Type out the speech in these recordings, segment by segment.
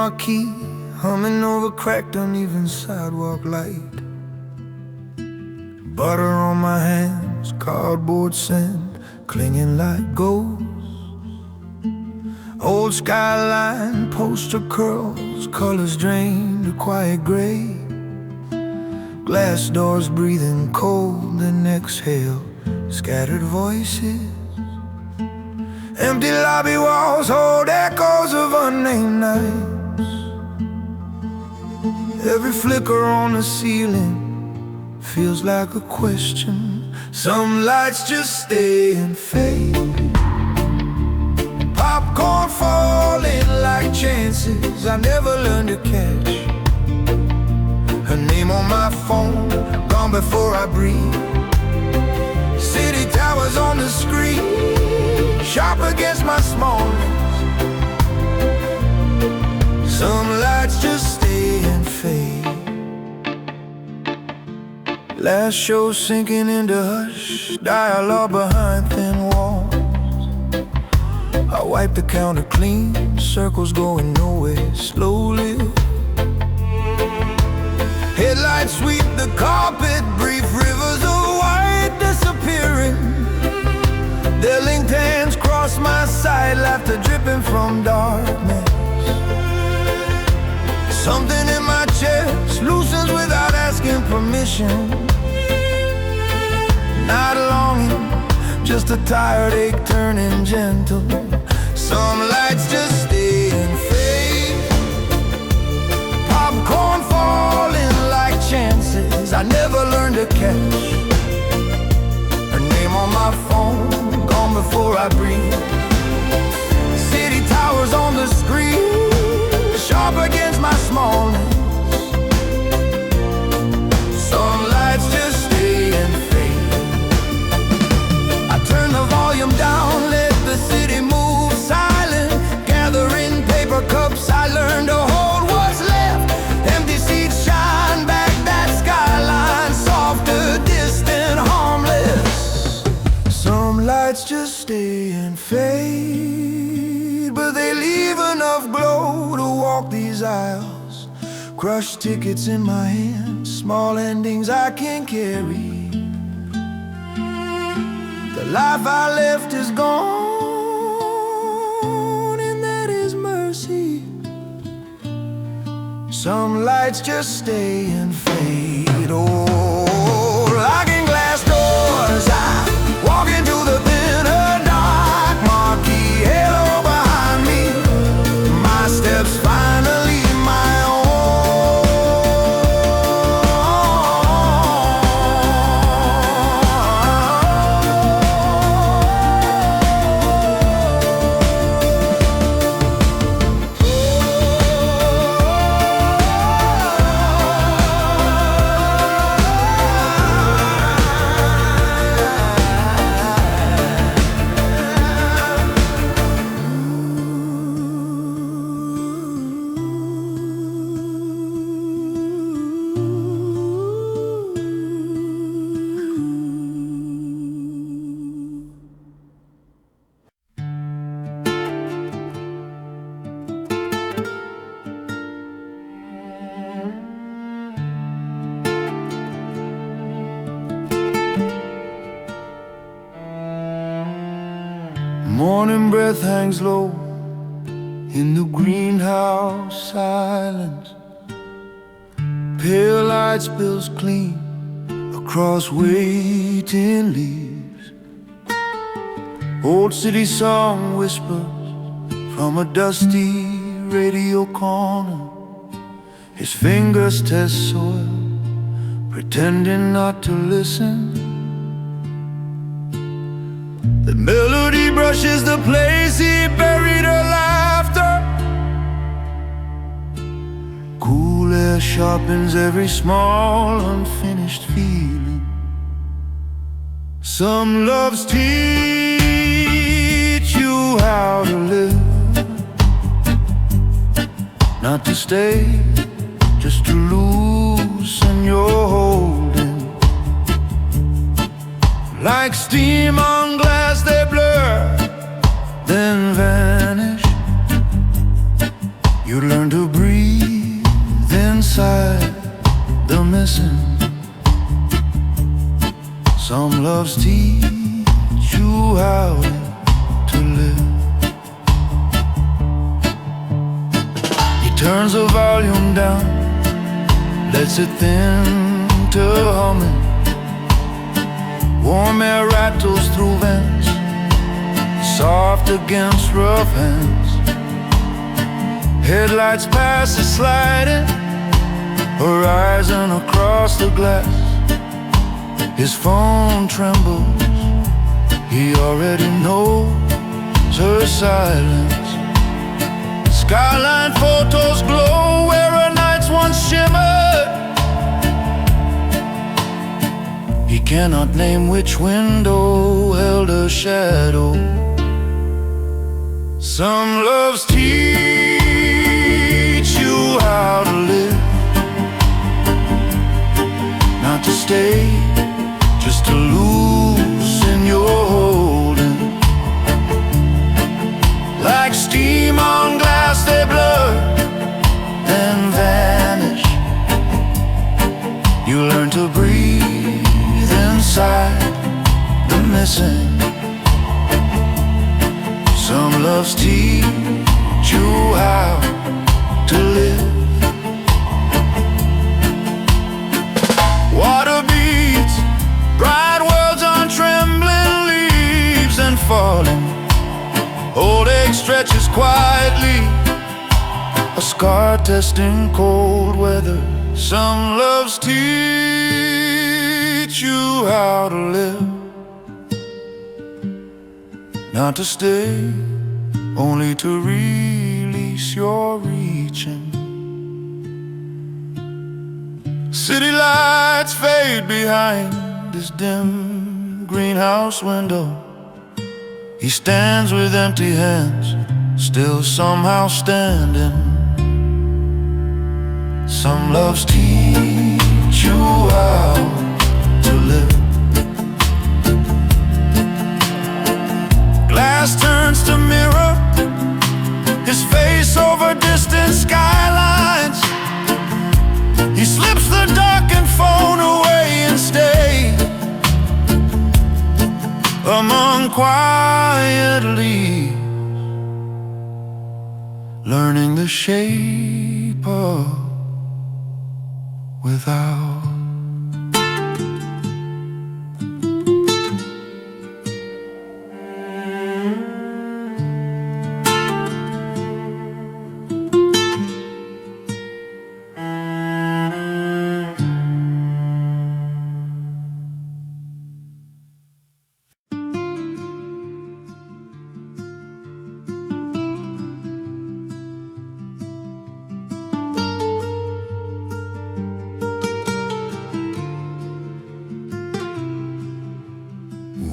Marquee, humming over cracked uneven sidewalk light. Butter on my hands, cardboard sand, clinging like ghosts. Old skyline, poster curls, colors drained to quiet gray. Glass doors breathing cold and exhale, scattered voices. Empty lobby walls hold echoes of unnamed nights. Every flicker on the ceiling feels like a question. Some lights just stay and fade. Popcorn falling like chances I never learned to catch. Her name on my phone, gone before I breathe. City towers on the screen, sharp against my smallness. Some lights just stay and fade. Last show sinking into hush, dialogue behind thin walls. I wipe the counter clean, circles going nowhere, slowly. Headlights sweep the carpet, brief rivers of white disappearing. Their linked hands cross my side, laughter dripping from darkness. Something in my chest loosens without asking permission. Not longing, just a tired ache turning gentle. Some lights just stay and fade. Popcorn falling like chances I never learned to catch. Her name on my phone, gone before I breathe. City towers on the screen, sharp against my smallness. Some lights just stay and fade. I turn the volume down, let the city move silent. Gathering paper cups, I learned to hold what's left. Empty seats shine back that skyline, softer, distant, harmless. Some lights just stay and fade, but they leave enough glow to walk these aisles. Crushed tickets in my hands, small endings I can carry. The life I left is gone, and that is mercy. Some lights just stay and fade. Oh, locking glass doors, I walk into the bitter dark. Marquee, halo behind me, my steps finally my own. Morning breath hangs low in the greenhouse silence. Pale light spills clean across waiting leaves. Old city song whispers from a dusty radio corner. His fingers test soil, pretending not to listen. The melody brushes the place he buried her laughter. Cool air sharpens every small unfinished feeling. Some loves teach you how to live, not to stay, just to loosen your holding. Like steam on glass they blur, then vanish. You learn to breathe inside the missing. Some loves teach you how to live. He turns the volume down, lets it thin to humming. Warm air rattles through vents, soft against rough hands. Headlights pass a sliding horizon across the glass. His phone trembles, he already knows her silence. Skyline photos glow where her nights once shimmered. He cannot name which window held a shadow. Some loves teach you how to live, not to stay, just to loosen your holding. Like steam on glass they blur and vanish. You learn to breathe inside the missing. Some loves teach you how to live. Water beats, bright worlds on trembling leaves and falling. Old egg stretches quietly, a scar testing cold weather. Some loves teach you how to live, not to stay, only to release your reaching. City lights fade behind his dim greenhouse window. He stands with empty hands, still somehow standing. Some loves teach you how to live. Glass turns to mirror, his face over distant skylines. He slips the darkened phone away and stays among quiet leaves, learning the shape of without.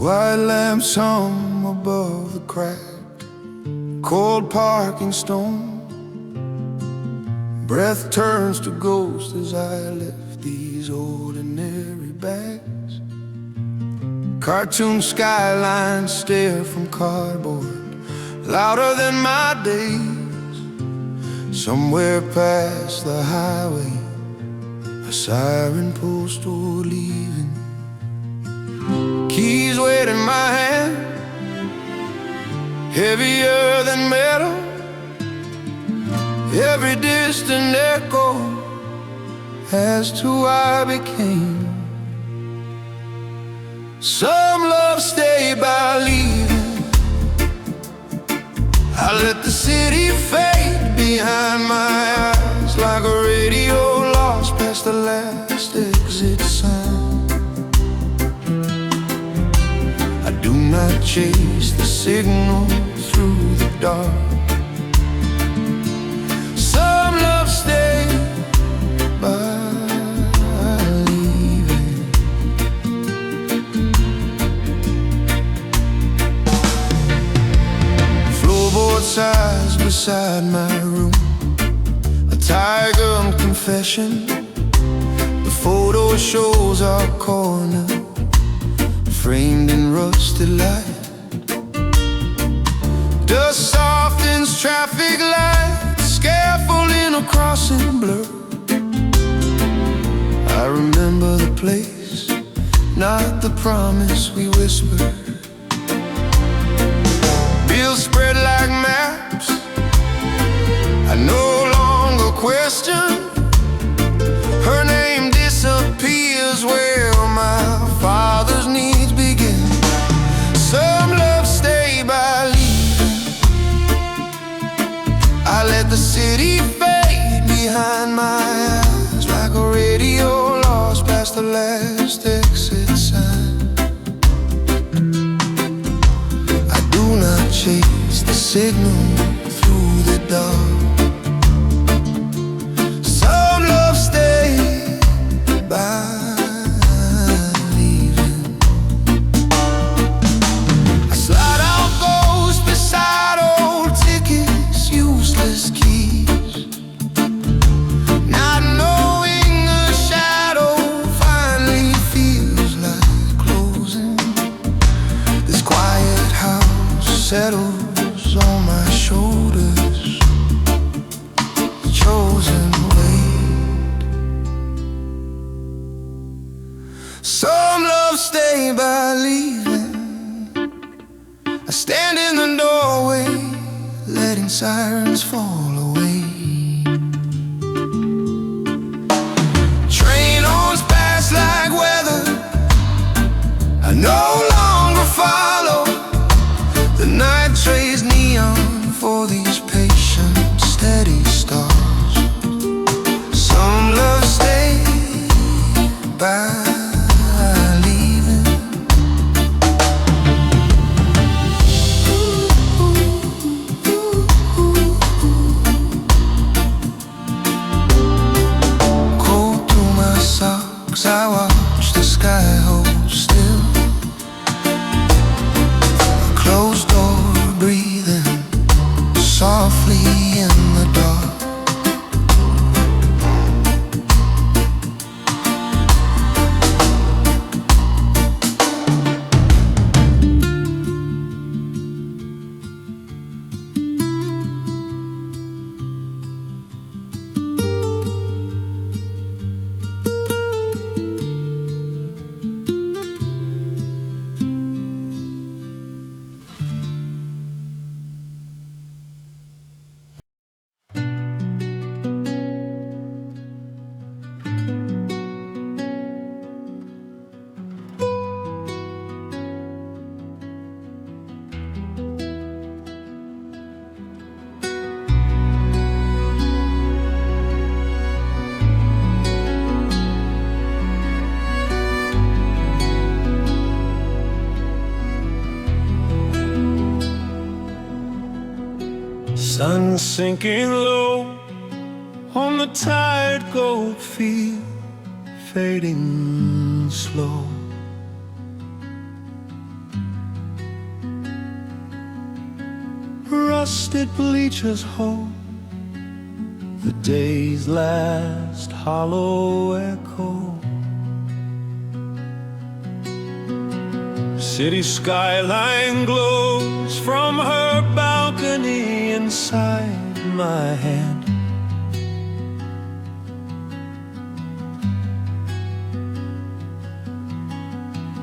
White lamps hum above the cracked, cold parking stone. Breath turns to ghost as I lift these ordinary bags. Cartoon skylines stare from cardboard, louder than my days. Somewhere past the highway, a siren post or leaving. Keys weight in my hand, heavier than metal. Every distant echo as to who I became. Some love stay by leaving. I let the city fade behind my eyes, like a radio lost past the last exit sign. Do not chase the signal through the dark. Some love stay by leaving. Floorboard sighs beside my room, a tiger confession. The photo shows our corner, framed in rusted light. Dust softens traffic lights, scaffolding across in blur. I remember the place, not the promise we whispered. Bills spread like maps, I no longer question. Her name disappears where my father's needs begin. Some love stay by leaving. I let the city fade behind my eyes, like a radio lost past the last exit sign. I do not chase the signal through the dark. Some love stay by leaving. I slide out ghosts beside old tickets, useless keys, not knowing a shadow finally feels like closing. This quiet house settles on my shoulders, chosen weight. Some love stay by leaving. I stand in the doorway, letting sirens fall away. Train horns pass like weather, I no longer follow. The night trades neon for these patient, steady stars. Some love stay by leaving. Cold through my socks, I watch the sky hold still. Closed door, breathing softly in the dark. Sun sinking low on the tired gold field, fading slow. Rusted bleachers hold the day's last hollow echo. City skyline glows from her balcony inside my hand.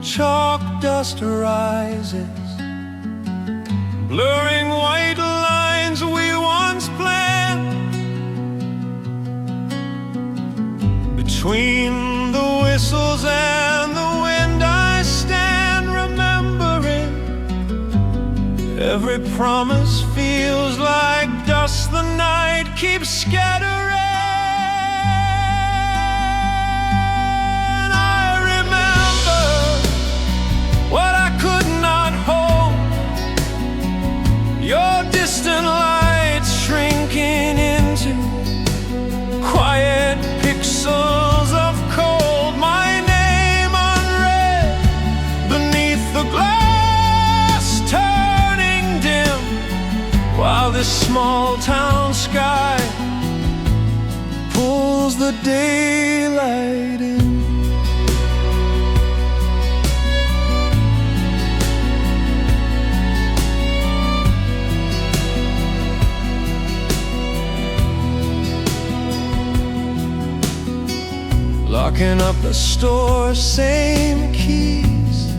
Chalk dust rises, blurring white lines we once planned. Between the whistles and the wind I stand, remembering every promise feels like dust the night keeps scattering. I remember what I could not hold, your distant lights shrinking into quiet pixels of cold, my name unread beneath the glass, turning dim, while this small town sky pulls the daylight in. Locking up the store, same keys,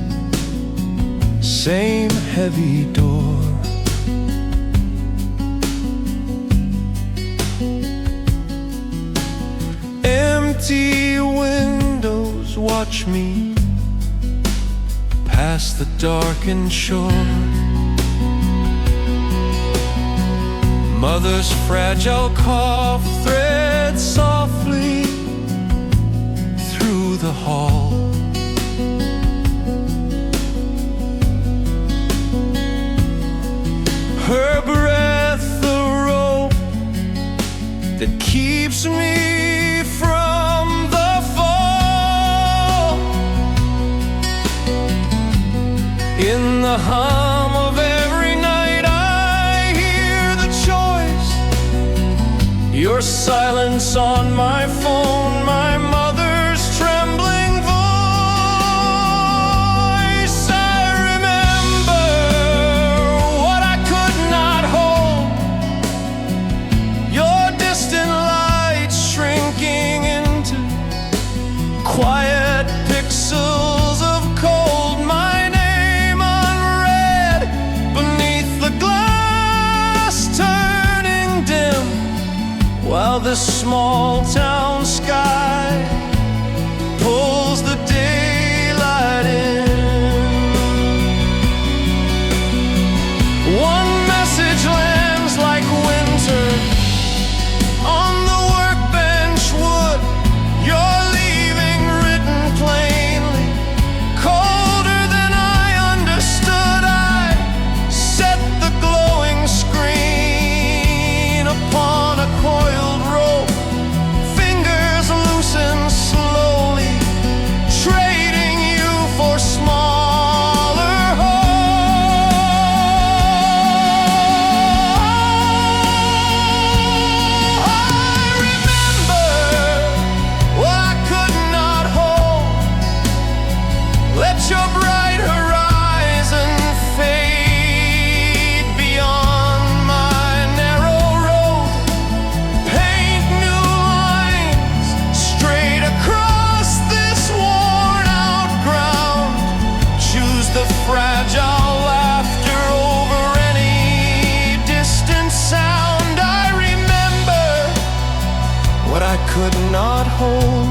same heavy door. Empty windows watch me past the darkened shore. Mother's fragile cough threads softly through the hall. Her breath the rope that keeps me from the fall. In the hum of every night I hear the choice. Your silence on my phone, my mother's trembling voice. I remember what I could not hold, your distant lights shrinking into quiet pixels of cold, my name unread beneath the glass turning dim, while this small town sky pulls the daylight in. One message lands like winter on the workbench wood. You're leaving written plainly, colder than I understood. I set the glowing screen upon a coiled rope. Fingers loosen slowly, trading you for smaller hope. I remember what I could not hold. Let your bright horizon fade beyond my narrow road. Paint new lines straight across this worn out ground. Choose the fragile laughter over any distant sound. I remember what I could not hold.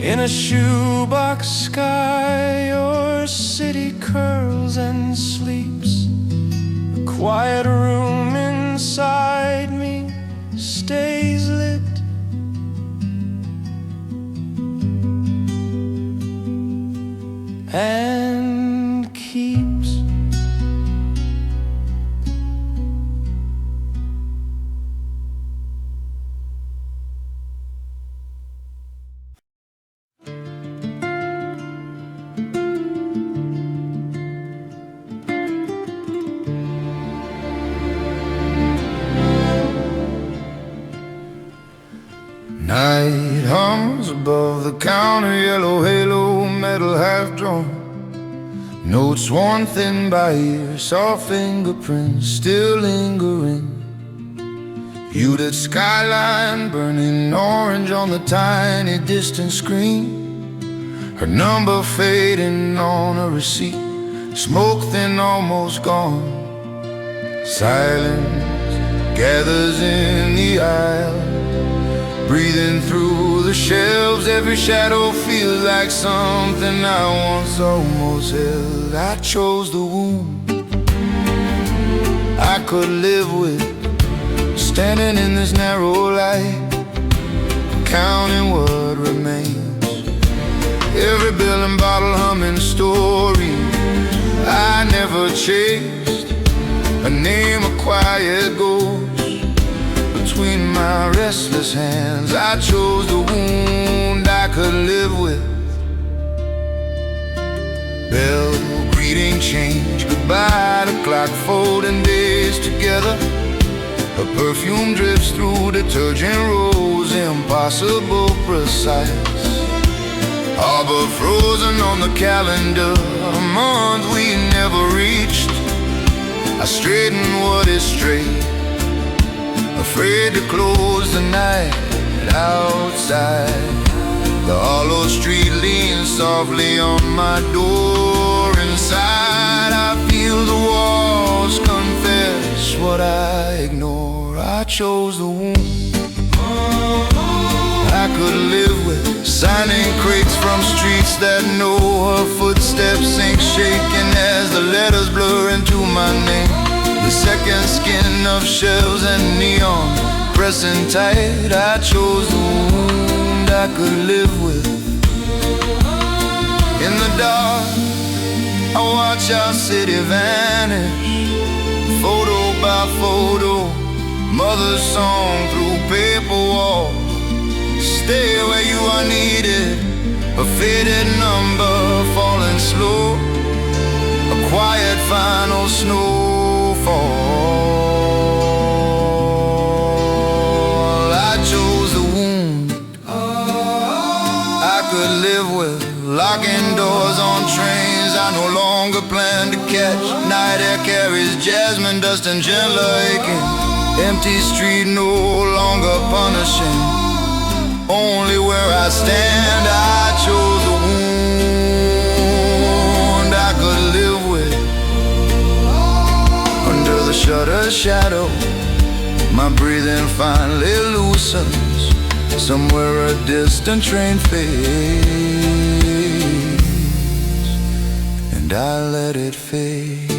In a shoebox sky, your city curls and sleeps. The quiet room inside me stays lit. And keeps. Night hums above the counter, yellow halo, metal half drawn. Notes worn thin by ear, soft fingerprints still lingering. Muted skyline burning orange on the tiny distant screen. Her number fading on a receipt, smoke thin almost gone. Silence gathers in the aisle, breathing through the shelves. Every shadow feels like something I once almost held. I chose the wound I could live with, standing in this narrow light, counting what remains. Every bill and bottle humming story I never chased, a name, a quiet ghost between my restless hands. I chose the wound I could live with. Bell greeting change, goodbye to clock folding days together. Her perfume drifts through detergent rolls, impossible precise. Harbor frozen on the calendar, a month we never reached. I straighten what is straight, afraid to close the night outside. The hollow street leans softly on my door. Inside I feel the walls confess what I ignore. I chose the wound I could live with, signing crates from streets that know her footsteps sink, shaking as the letters blur into my name. The second skin of shells and neon pressing tight. I chose the wound I could live with. In the dark, I watch our city vanish, photo by photo, mother's song through paper walls. Stay where you are needed, a faded number falling slow, a quiet final snowfall. I chose the wound I could live with, locking doors on trains I no longer plan to catch. Night air carries jasmine dust and gentler aching. Empty street no longer punishing, only where I stand. I chose a wound I could live with. Under the shutter shadow, my breathing finally loosens. Somewhere a distant train fades, and I let it fade.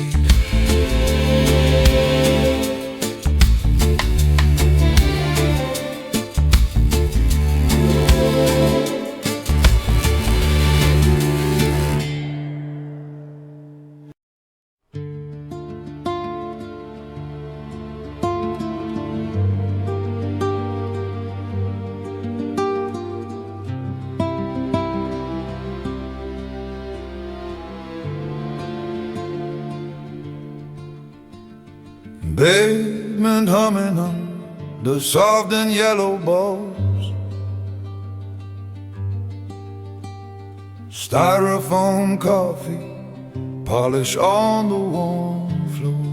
Pavement humming on the soft and yellow balls, styrofoam coffee, polish on the warm floor.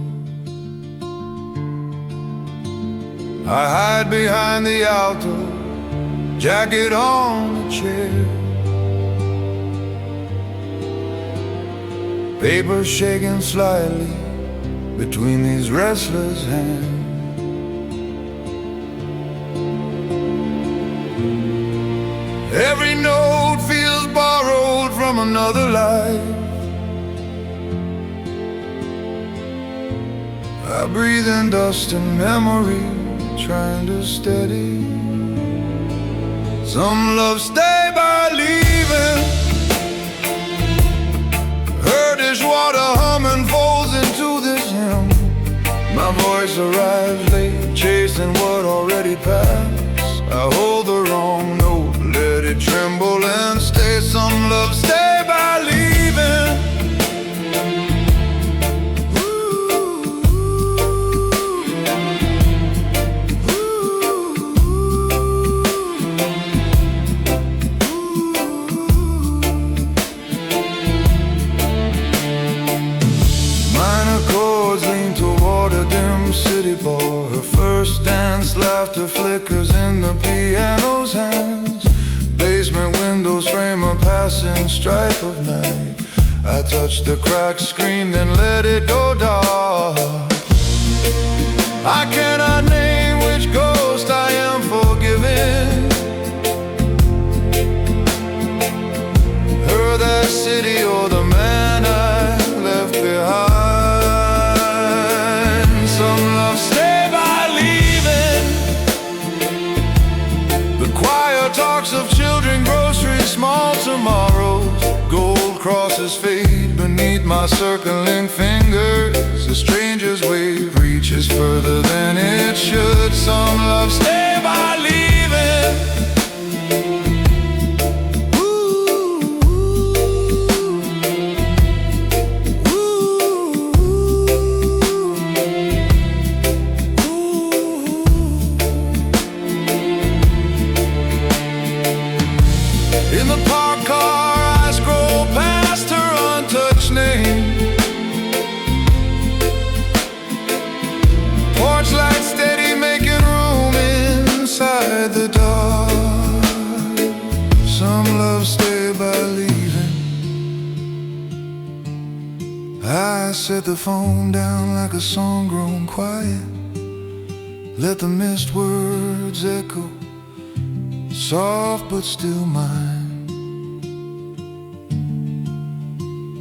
I hide behind the alto, jacket on the chair, paper shaking slightly between these restless hands. Every note feels borrowed from another life. I breathe in dust and memory, trying to steady. Some love stay by leaving. Her dishwater humming falls into this hymn. My voice arrives late, chasing what already passed. I hold the wrong note, let it tremble and stay. Some love stay by leaving. City bar, her first dance, laughter flickers in the piano's hands. Basement windows frame a passing stripe of night. I touch the cracked screen, then let it go dark. I cannot name which ghost I am forgiving. Her, that city, or the man I left behind. Talks of children, groceries, small tomorrows. Gold crosses fade beneath my circling fingers. A stranger's wave reaches further than it should. Some love stay by leaving. In the parked car, I scroll past her untouched name. set the phone down like a song grown quiet. Let the missed words echo, soft but still mine.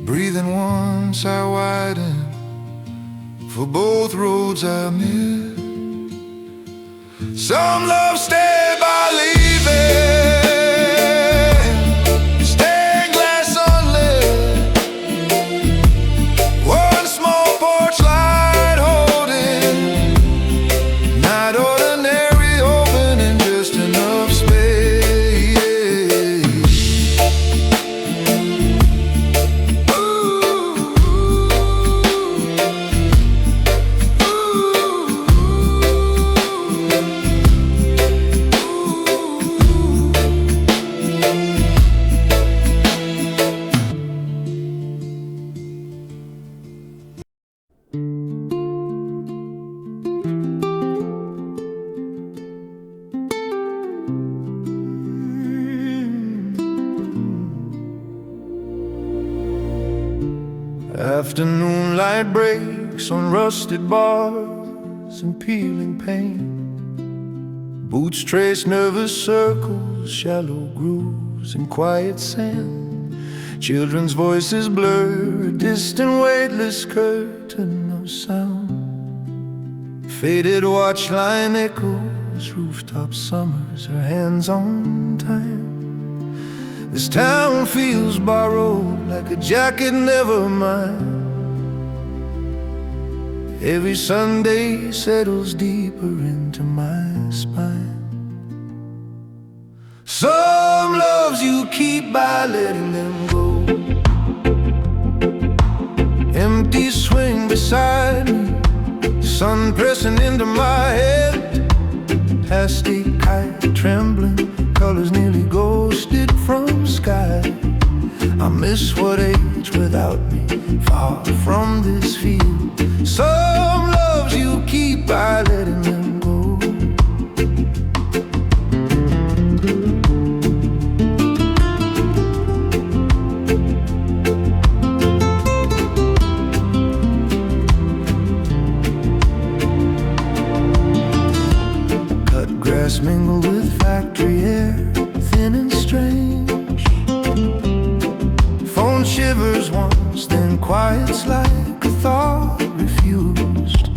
Breathing once I widen, for both roads I miss. Some love stay by leaving, stained glass unlit, one small porch light holding, not ordinary, opening just enough space. Afternoon light breaks on rusted bars and peeling paint. Boots trace nervous circles, shallow grooves and quiet sand. Children's voices blur a distant weightless curtain of sound. Faded watch line echoes, rooftop summers, her hands on time. This town feels borrowed, like a jacket never mine. Every Sunday settles deeper into my spine. Some loves you keep by letting them go. Empty swing beside me, sun pressing into my head. Plastic kite trembling, colors nearly ghosted from sky. I miss what age without me, far from this field. Some loves you keep by letting them go. Cut grass mingled with factory air, thin and strange. Phone shivers once, then quiets like a thought refused.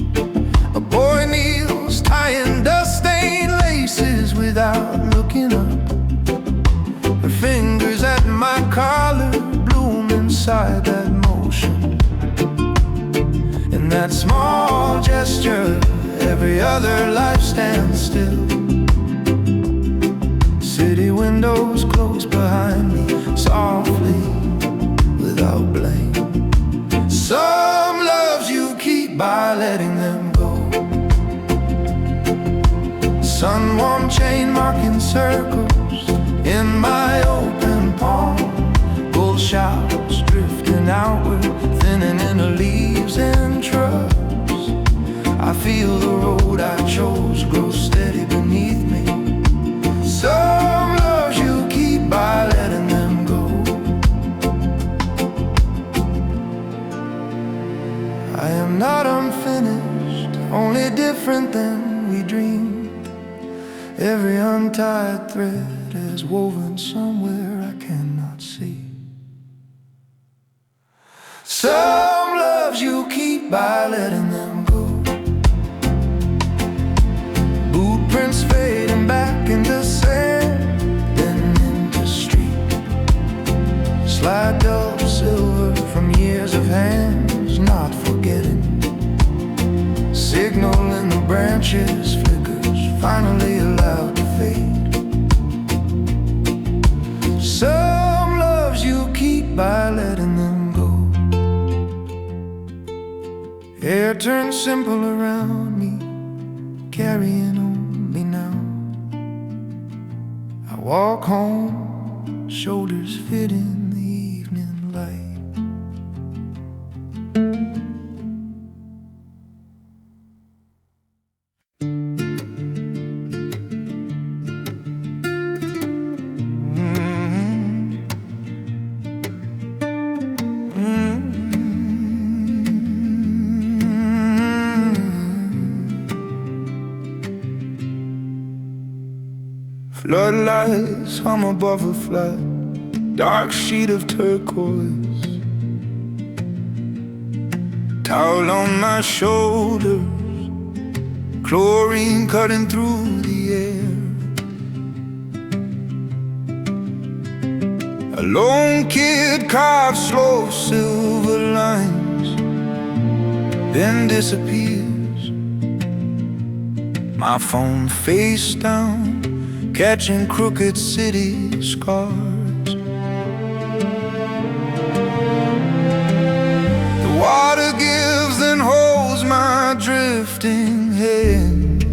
A boy kneels, tying dust-stained laces without looking up. Her fingers at my collar bloom inside that motion. In that small gesture, every other life stands still. City windows close behind me, softly, without blame. Some loves you keep by letting them go. Sun-warm chain marking circles in my open palm. Gold showers drifting outward, thinning into leaves and shrubs. I feel the road I chose grow steady beneath me. Some loves you keep by letting them go. I am not unfinished, only different than we dreamed. Every untied thread is woven somewhere I cannot see. Some loves you keep by letting them go. Boot prints fading back into sand, then into street. Slide dull silver from years of hands not forgetting. Signal in the branches flickers, finally allowed to fade. Some loves you keep by letting them go. Air turns simple around me, carrying only now. I walk home, shoulders fit in the evening light. Floodlights hum above a flat, dark sheet of turquoise. Towel on my shoulders, chlorine cutting through the air. A lone kid carves slow silver lines, then disappears. My phone face down, catching crooked city scars. The water gives and holds my drifting head.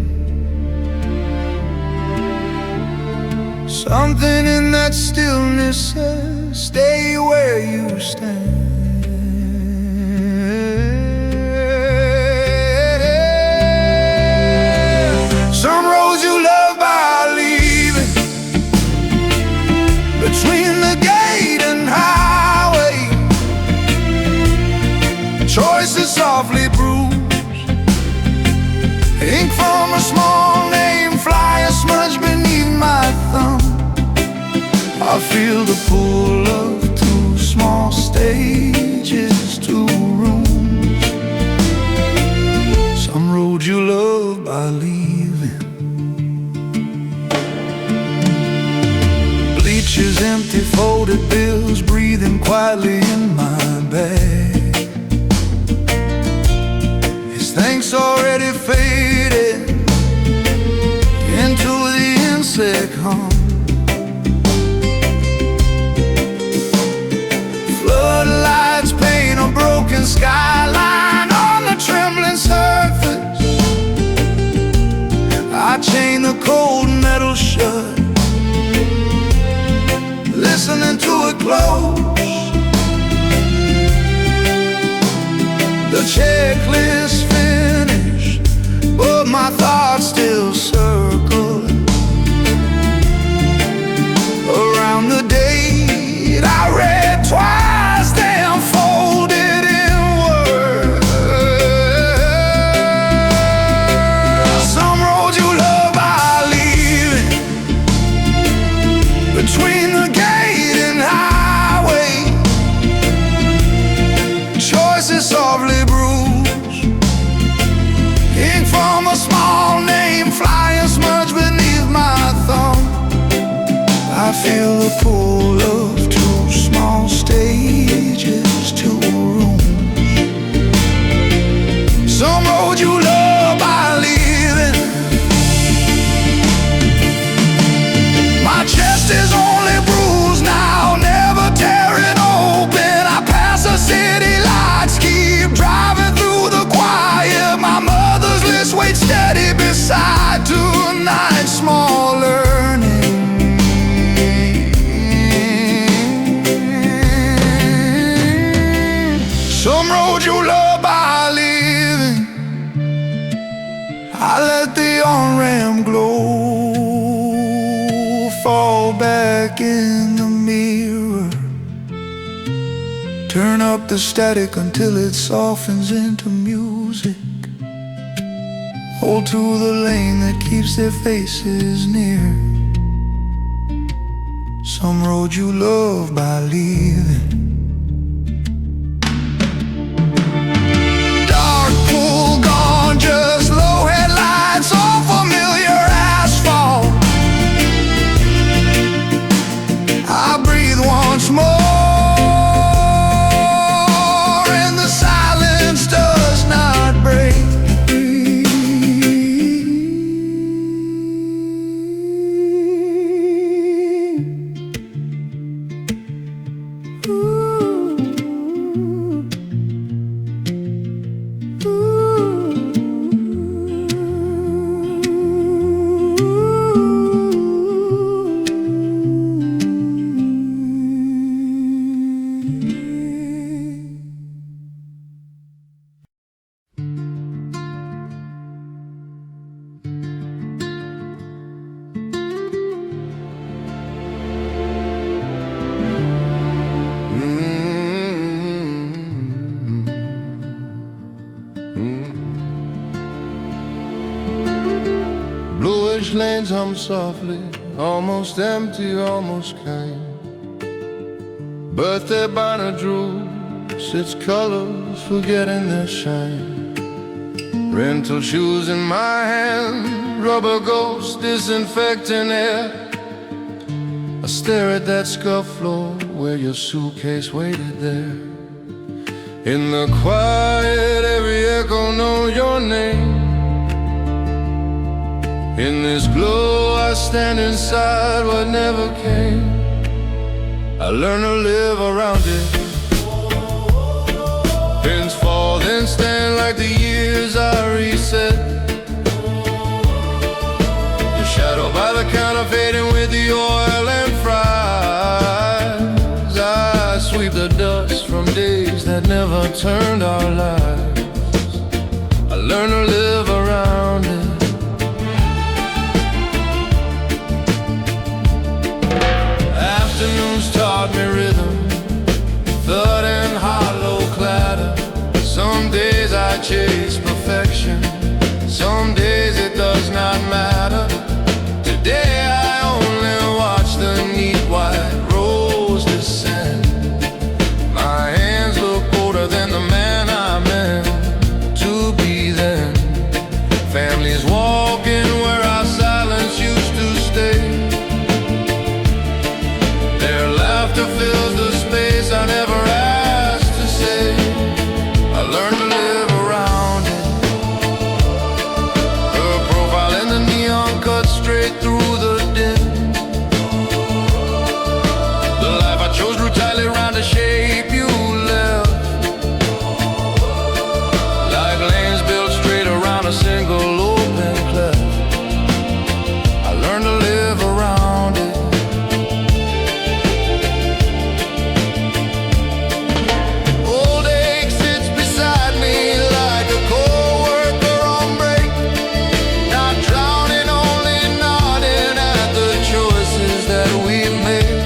Something in that stillness says, stay where you stand. Some roads you love by leaving, between the gate and highway. Choices softly bruised, ink from a small name, fly a smudge beneath my thumb. I feel the pull of two small stages, two rooms. Some roads you love by leaving. Bleachers, empty folded bills, breathing quietly in my bag. His thanks already faded into the insect hum. Floodlights paint a broken skyline on the trembling surface. I chain the cold metal shut, listening to it close. The checklist finished, but my thoughts still circle around the date I read twice, then folded inward. Some roads you love by leaving, between the gate and highway. Choices softly bruised, ink from a small name, flying smudge beneath my thumb. I feel the pull of two small stages, two rooms. Some road you love by leaving. My chest is only bruised now, never tear it open. I pass the city lights, keep driving through the quiet. My mother's list waits steady beside tonight, small learning. Some road you love by leaving. I let the on-ramp glow fall back in the mirror. Turn up the static until it softens into music. Hold to the lane that keeps their faces near. Some road you love by leaving. Just low headlights on familiar asphalt. I breathe once more, and the silence does not break. Bluish lanes hum softly almost empty, almost kind. Birthday banner droops its colors, forgetting their shine. Rental shoes in my hand, rubber ghosts disinfecting air. I stare at that scuffed floor where your suitcase waited there. In the quiet, every echo knows your name. In this glow, I stand inside what never came. I learn to live around it. Pins fall, then stand like the years I reset. Your shadow by the counter fading with the oil and fries. I sweep the dust from days that never turned our lives. I learn to live around it. Afternoons taught me rhythm, thud and hollow clatter. Some days I chase perfection, some days it does not matter. Today I only watch the neat white rose descend. My hands look older than the man I meant to be then. Families walking where our silence used to stay. Their laughter fills the space I never asked to say. I learned to live around it. Her profile in the neon cut straight through the dim. The life I chose grew tightly round the shape you left. Like lanes built straight around a single open cleft. I learned to live around it. Old age sits beside me like a co-worker on break. Not drowning, only nodding at the choices that we made.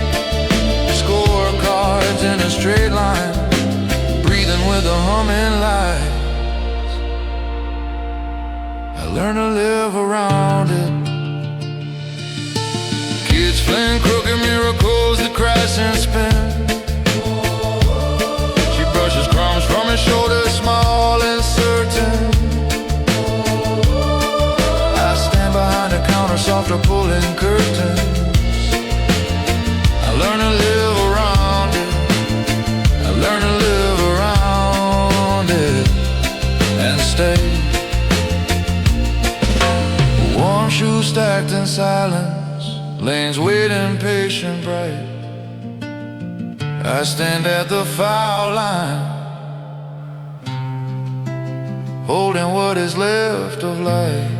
Scorecards in a straight line, breathing with the humming lights. I learn to live around it. Kids fling crooked miracles that crash and spin. She brushes crumbs from his shoulders, small and certain. I stand behind the counter, softer pulling curtains. I learn to live around it. I learn to live around it and stay. Warm shoes stacked in silence, lanes waiting patient bright. I stand at the foul line, holding what is left of life.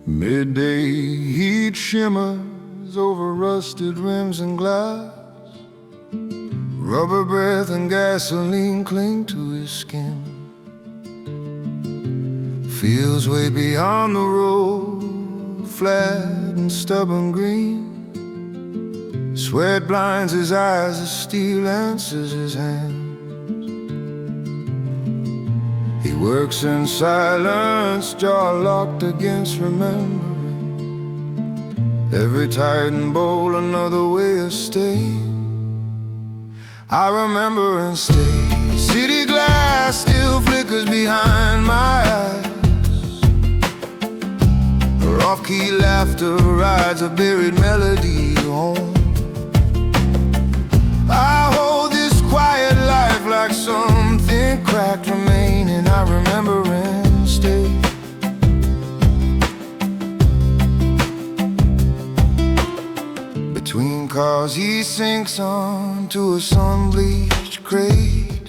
Midday heat shimmers over rusted rims and glass. Rubber breath and gasoline cling to his skin. Fields way beyond the road, flat and stubborn green. Sweat blinds his eyes as steel answers his hands. He works in silence, jaw locked against remembering. Every tightened bowl another way of staying. I remember and stay. City glass still flickers behind my eyes. Her off-key laughter rides a buried melody home. I hold this quiet life like something cracked remaining. I remember and stay. Between cars he sinks onto a sun-bleached crate.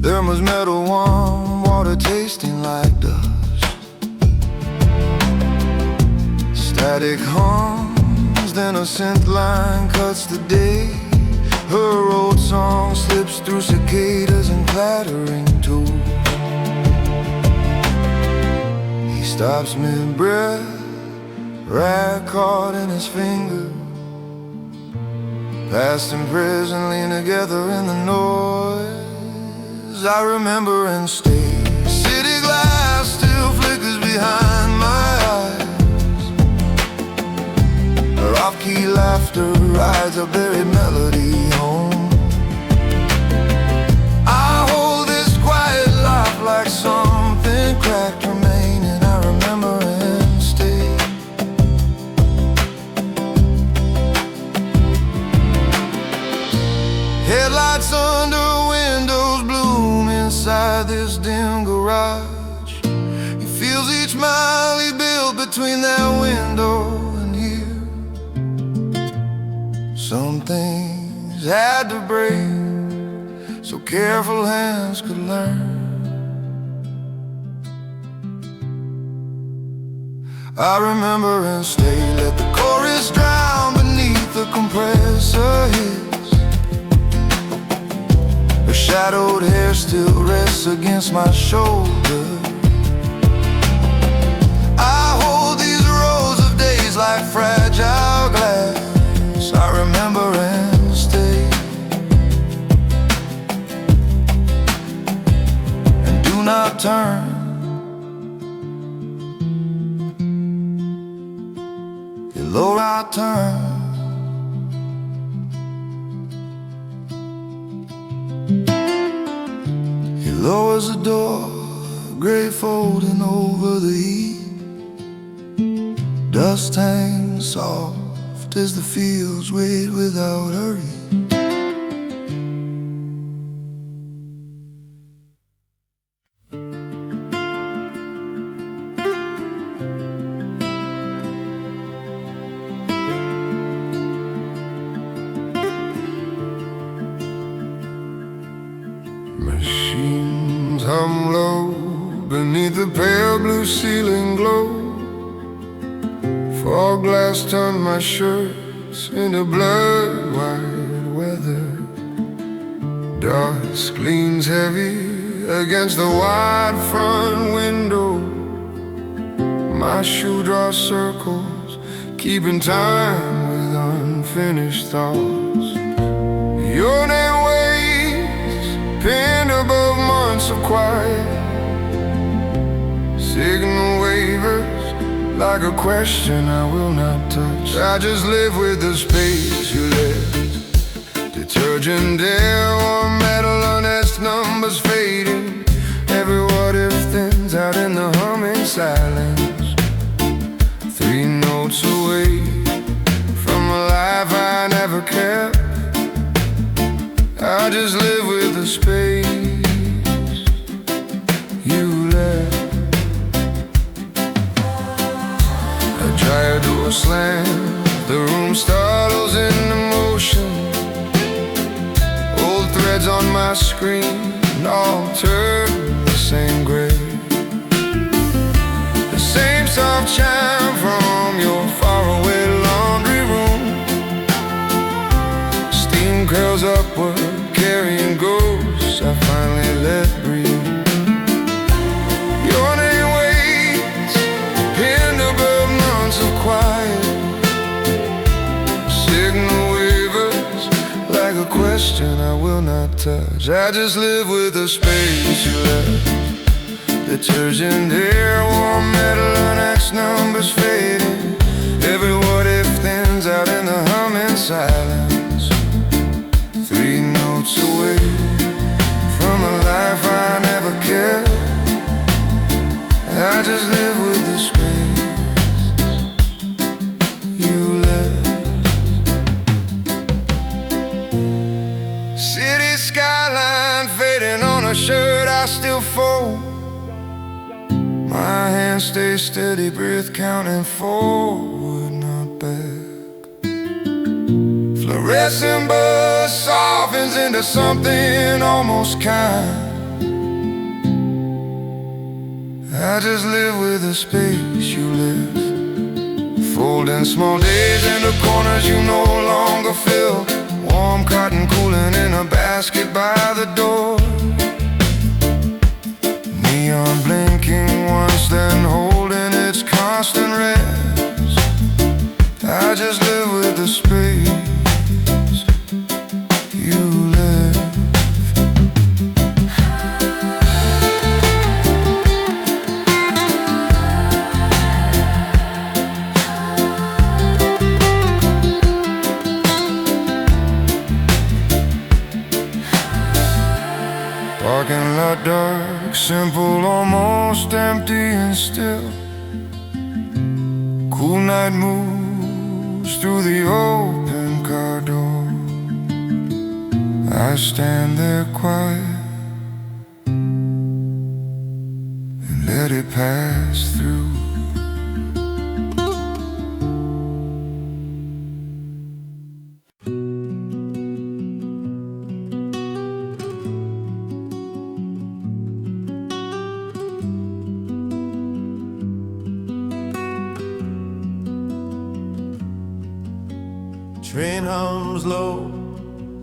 Thermos metal warm, water tasting like dust. Static hums, then a synth line cuts the day. Her old song slips through cicadas and clattering tools. He stops mid-breath, rag caught in his finger. Past and present lean together in the noise. I remember and stay. City glass still flickers behind my eyes. Her off-key laughter rides a buried melody home. I hold this quiet life like something cracked remaining. I remember and stay. Headlights under windows bloom inside this dim garage. He feels each mile he built between that window and here. Some things had to break so careful hands could learn. I remember and stay. Let the chorus drown beneath the compressor hits. Her shadowed hair still rests against my shoulder. I hold these rows of days like fragile glass. I remember and stay. And do not turn. Hello, I turn. He lowers the door, gray folding over the heat. Dust hangs soft as the fields wait without hurry. Machines hum low beneath the pale blue ceiling glow. Fog glass turned my shirts into blood white weather. Dusk leans heavy against the wide front window. My shoe draws circles, keeping time with unfinished thoughts. Your name waits, pinned above months of quiet. Signal wavers like a question I will not touch. I just live with the space you left. Detergent air, warm metal, honest numbers fading. Every what if thins out in the humming silence. 3 notes away from a life I never kept. I just live with the space you left. I try a door slam, the room startles into motion. Old threads on my screen, all turn the same gray. The same soft chime from your faraway laundry room. Steam curls upward, carrying ghosts I finally let breathe. Your name waits, pinned above months of quiet. Signal wavers like a question I will not touch. I just live with the space you left. Detergent air, warm metal, unaxed numbers fading. Every what if thins out in the humming silence. 3 notes away from a life I never kept. I just live with the space you left. City skyline fading on a shirt I still fold. My hands stay steady, breath counting forward, not back. Fluorescent buzz softens into something almost kind. I just live with the space you left folding small days into corners you no longer fill. Warm cotton cooling in a basket by the door. Neon blinking once, then holding its constant rest. I just live with the space you left. Parking lot dark, simple, almost empty and still. Cool night moves through the open car door. I stand there quiet and let it pass through. Train hums low,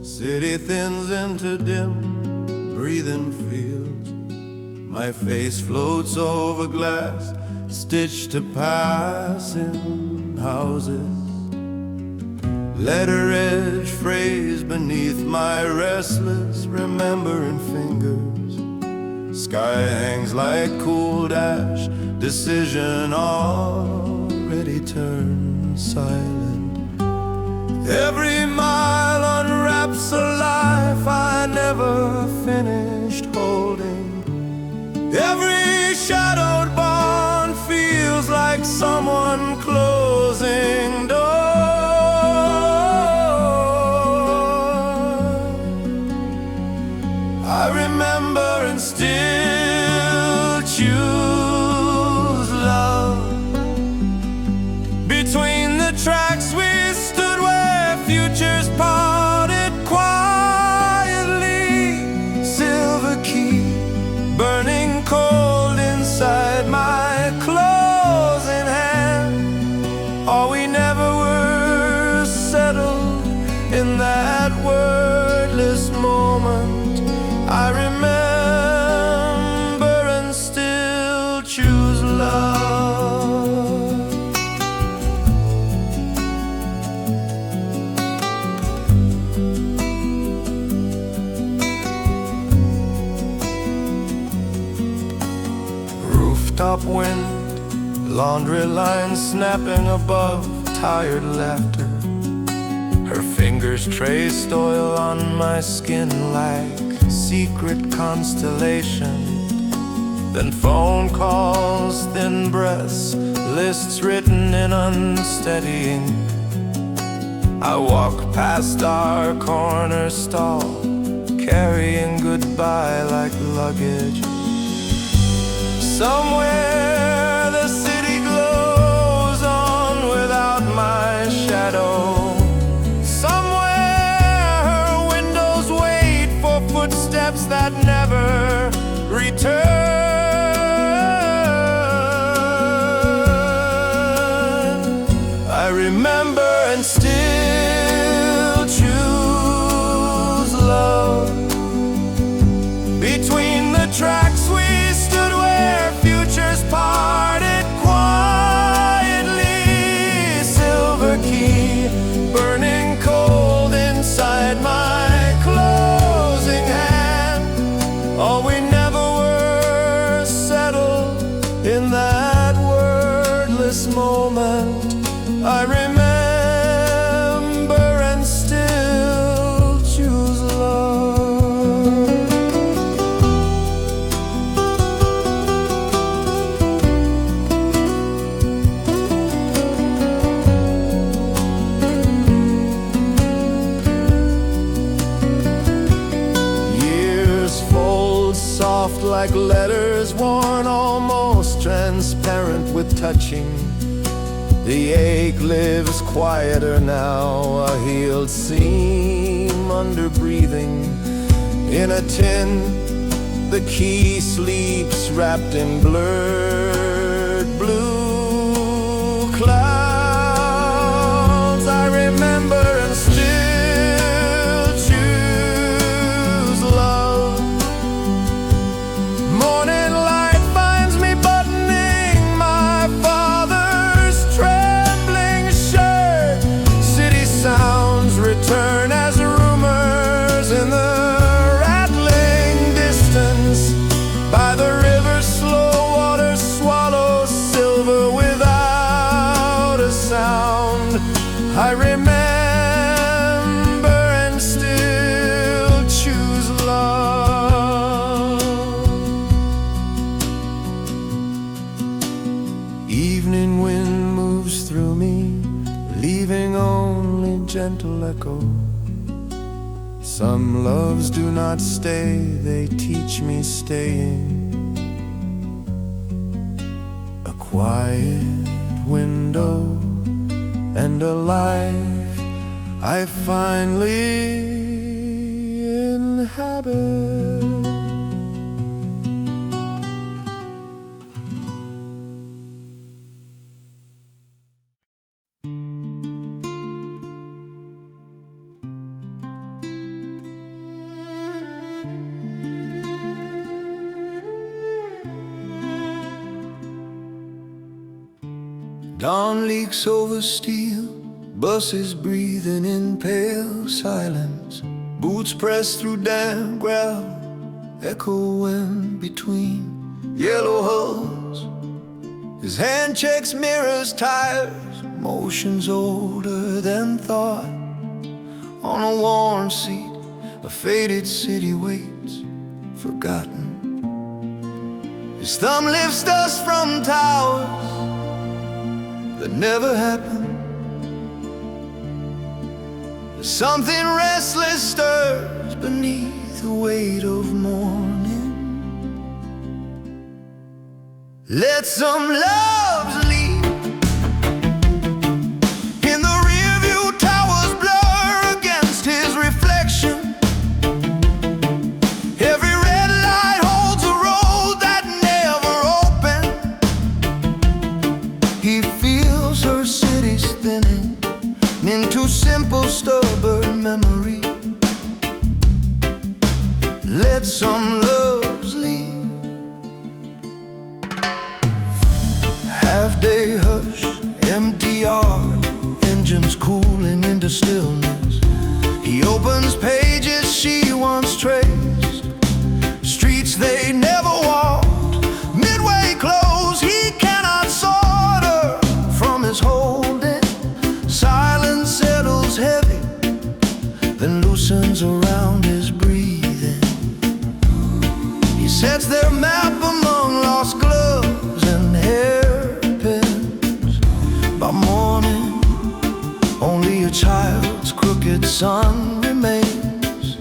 city thins into dim, breathing fields. My face floats over glass, stitched to passing houses. Letter edge phrase beneath my restless remembering fingers. Sky hangs like cooled ash, decision already turned silent. Every mile unwraps a life I never finished holding. Every shadowed bond feels like someone closing doors. I remember and still choose love. Between the tracks we stood where futures parted quietly. Silver key burning cold inside my closing hand. Oh, we never were settled in that wordless moment. I remember and still choose love. Rooftop wind, laundry lines snapping above tired laughter. Her fingers traced oil on my skin like secret constellation. Then phone calls, thin breaths, lists written in unsteady ink. I walk past our corner stall, carrying goodbye like luggage. Somewhere the city glows on without my shadow. Somewhere her windows wait for footsteps that never return. I remember and still choose love. Between the tracks we stood where futures parted quietly. Silver key burning cold inside my closing hand. Oh, we never were settled in that wordless moment. I remember and still choose love. Years fold soft like letters worn almost transparent with touching. The ache lives quieter now, a healed seam under breathing. In a tin, the key sleeps wrapped in blurred blue clouds. evening wind moves through me, leaving only gentle echo. Some loves do not stay, they teach me staying. A quiet window and a life I finally inhabit. Dawn leaks over steel, buses breathing in pale silence. Boots press through damp gravel, echoing between yellow hulls. His hand checks mirrors, tires, motions older than thought. On a worn seat, a faded city waits, forgotten. His thumb lifts dust from towers that never happened. Something restless stirs beneath the weight of morning. Let some loves leave. In the rearview towers blur against his reflection. Every red light holds a road that never opened. He feels her cities thinning into simple, stubborn memory. Let some loves leave. Half-day hush, empty yard, engines cooling into stillness. He opens pages she once traced, streets they never walked. Midway close, he cannot sort her from his holding. Silence settles heavy, then loosens around his breathing. He sets their map among lost gloves and hairpins. By morning, only a child's crooked son remains.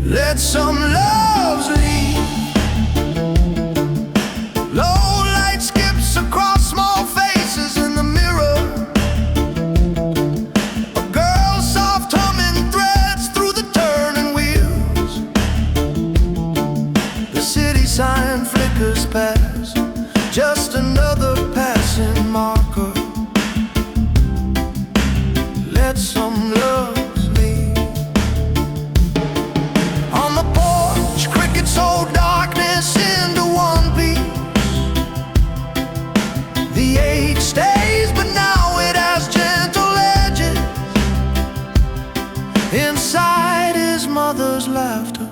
Let some loves leave. Low light skips across small faces in the mirror. Sign flickers past, just another passing marker. Let some loves leave. On the porch, crickets hold darkness into one piece. The ache stays, but now it has gentle edges. Inside, his mother's laughter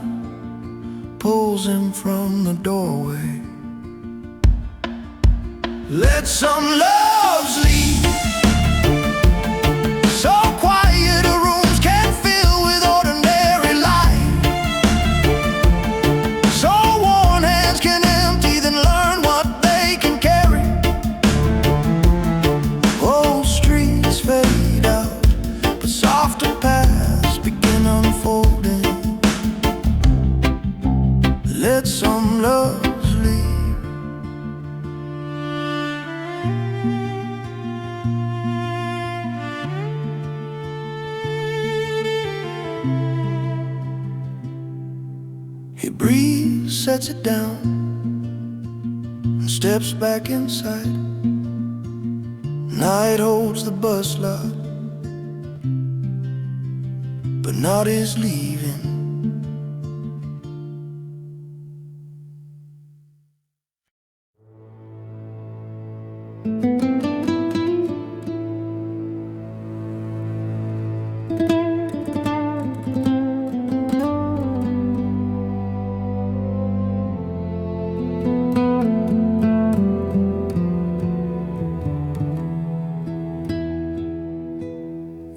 pulls him from the doorway. Let some loves leave. So quiet a rooms can't fill with ordinary light. So worn hands can empty, then learn what they can carry. Old streets fade out, but softer paths begin unfolding. Let some loves leave. He breathes, sets it down, and steps back inside. Night holds the bus lot, but not his leaving.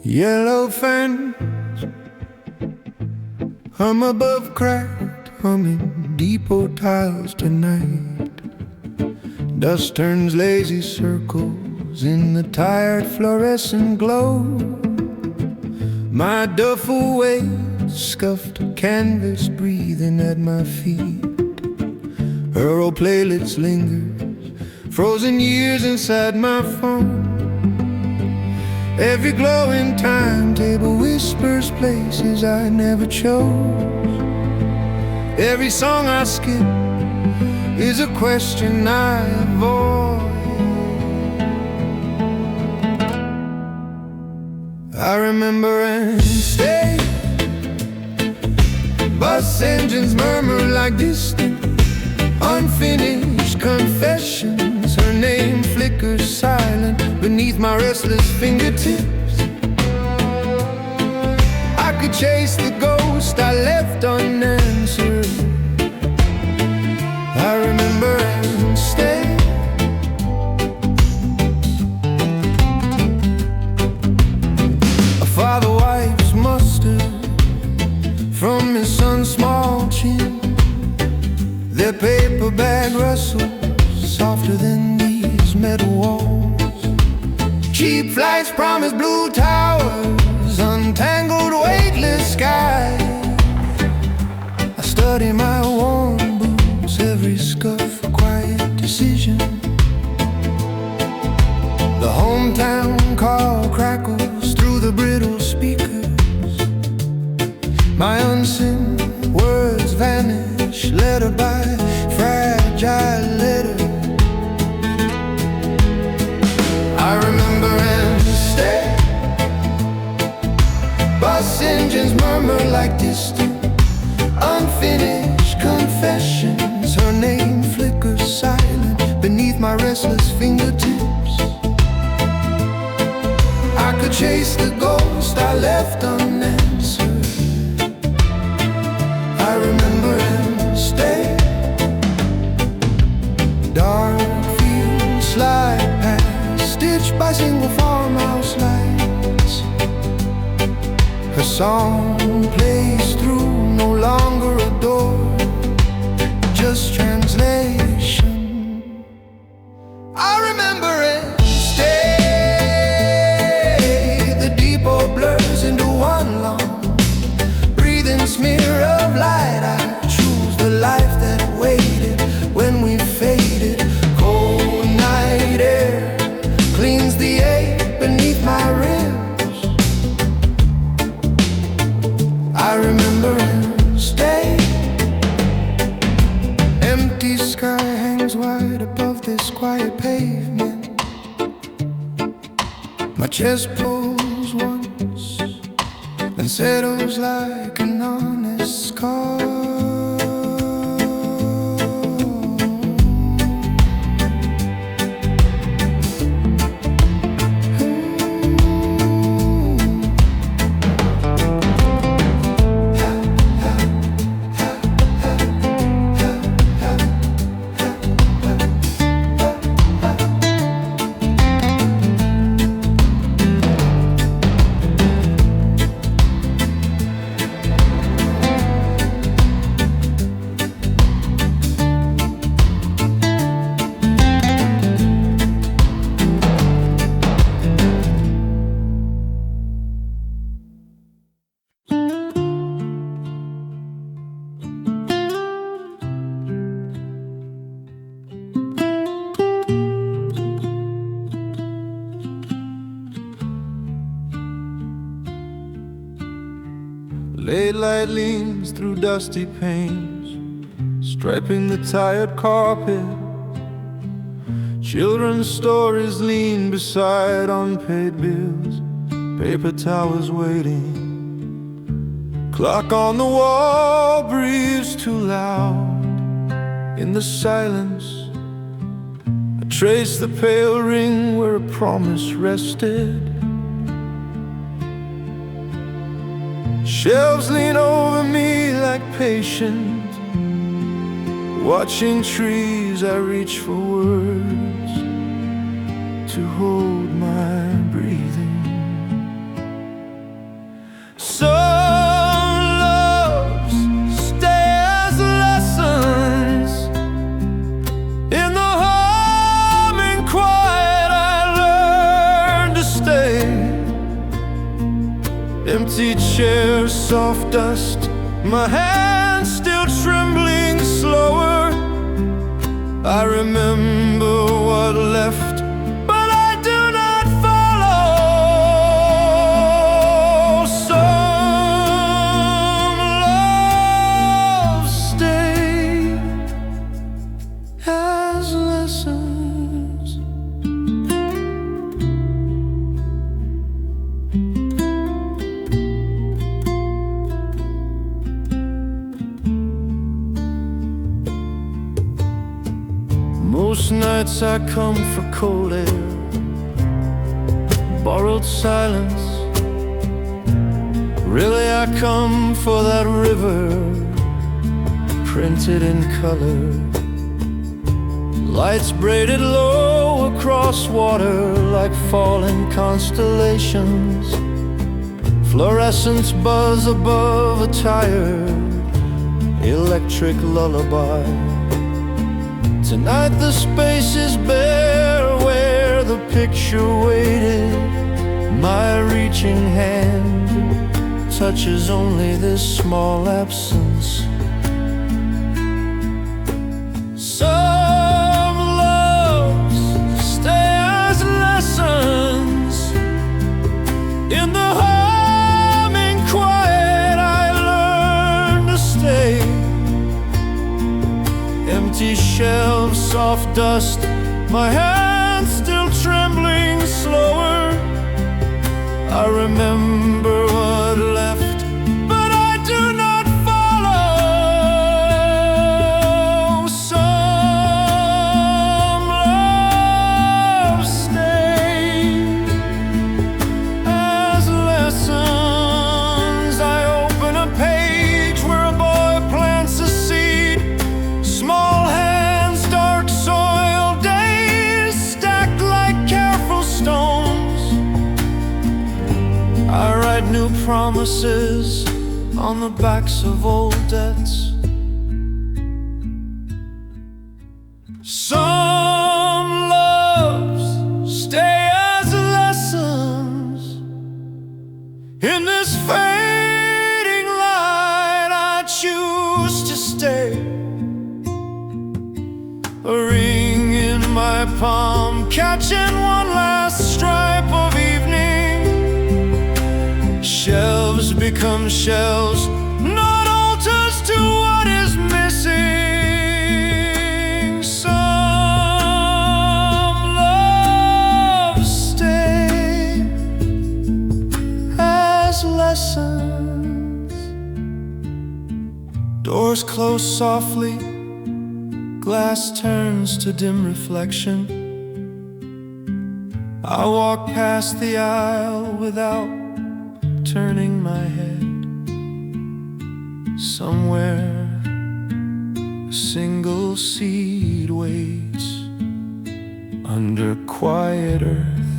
Yellow fence, I'm above cracked, humming depot tiles tonight. Dust turns lazy circles in the tired fluorescent glow. My duffel weighs scuffed canvas breathing at my feet. Her old playlist lingers, frozen years inside my phone. Every glowing timetable whispers places I never chose. Every song I skip is a question I avoid. I remember and stay. Bus engines murmur like distant, unfinished confessions. Her name flickers silent beneath my restless fingertips. I could chase the ghost I left unanswered. I remember and stay. A father wipes mustard from his son's small chin. Their paper bag rustles softer than these metal walls. Cheap flights promise blue towers, untangled weightless sky. I study my worn boots, every scuff a quiet decision. The hometown call crackles through the brittle speakers. My unseen words vanish, letter by fragile letter. I remember and stay. Bus engines murmur like distant, unfinished confessions. Her name flickers silent beneath my restless fingertips. I could chase the ghost I left unanswered. I remember and stay. Dark fields slide past, stitched by single farmhouse lights. Her song plays through, no longer a door, just translation. I remember and stay. The depot blurs into one long breathing smear of light. I choose the life that waited when we faded. Cold night air cleans the ache beneath my ribs. I remember and stay. Empty sky hangs wide above this quiet pavement. My chest pulls once, then settles like an honest scar. Late light leans through dusty panes, striping the tired carpet. Children's stories lean beside unpaid bills, paper towels waiting. Clock on the wall breathes too loud. In the silence, I trace the pale ring where a promise rested. Shelves lean over me like patient, watching trees. I reach for words to hold my breathing. Some loves stay as lessons in the heart empty chair, soft dust, my hands still trembling slower. I remember what left, but I do not follow. Some loves stay as lessons. Most nights I come for cold air, borrowed silence. Really I come for that river, printed in color. Lights braided low across water like falling constellations. Fluorescents buzz above a tired electric lullaby. Tonight the space is bare where the picture waited. My reaching hand touches only this small absence. Some loves stay as lessons. In the humming quiet I learned to stay. Empty shelves, soft dust, my hands still trembling slower. I remember what left, but I do not follow. Some loves stay as lessons. I open a page where a boy plants a seed. Small hands, dark soil, days stacked like careful stones. I write new promises on the backs of old debts. Some loves stay as lessons. In this fading light I choose to stay. A ring in my palm, catching one last stripe of evening. Shelves become shelves, not altars to what is missing. Some loves stay as lessons. Doors close softly, glass turns to dim reflection. I walk past the aisle without turning my head. Somewhere a single seed waits under quiet earth.